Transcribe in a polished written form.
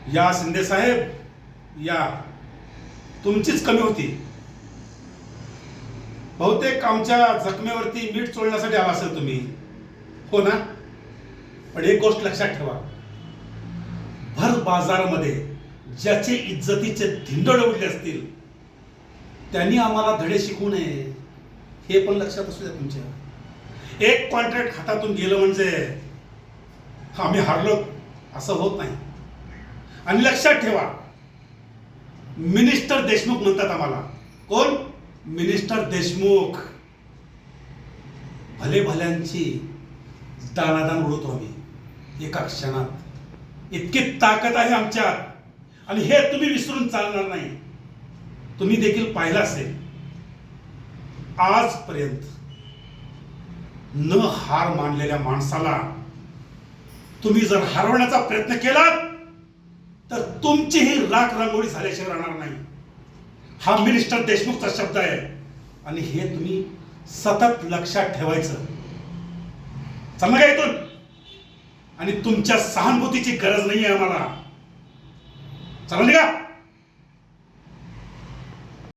या शिंदे साहेब या तुमचीच कमी होती. बहुतेक आमच्या जखमेवरती मीठ चोळण्यासाठी आला असेल तुम्ही, हो ना? पण एक गोष्ट लक्षात ठेवा, भर बाजारामध्ये ज्याचे इज्जतीचे धिंडोळे उडले असतील त्यांनी आम्हाला धडे शिकवू नये, हे पण लक्षात असू द्या तुमच्या. एक कॉन्ट्रॅक्ट हातातून गेलं म्हणजे आम्ही हारलो असं होत नाही. आणि लक्षात ठेवा, मिनिस्टर देशमुख म्हणतात आम्हाला. कोण? मिनिस्टर देशमुख. भले भल्यांची दाणादाण उडवतो आम्ही एका क्षणात. इतकी ताकद आहे आमच्यात, आणि हे तुम्ही विसरून चालणार नाही. तुम्ही देखील पाहिलं असेल, आजपर्यंत न हार मानलेल्या माणसाला तुम्ही जर हरवण्याचा प्रयत्न केलात तर तुमची ही राख रांगोळी झाल्याशिवाय राहणार नाही. हा मिनिस्टर देशमुखचा शब्द आहे, आणि हे तुम्ही सतत लक्षात ठेवायचं. समजा इथून. आणि तुमच्या सहानुभूतीची गरज नाही आहे आम्हाला. चला निघा.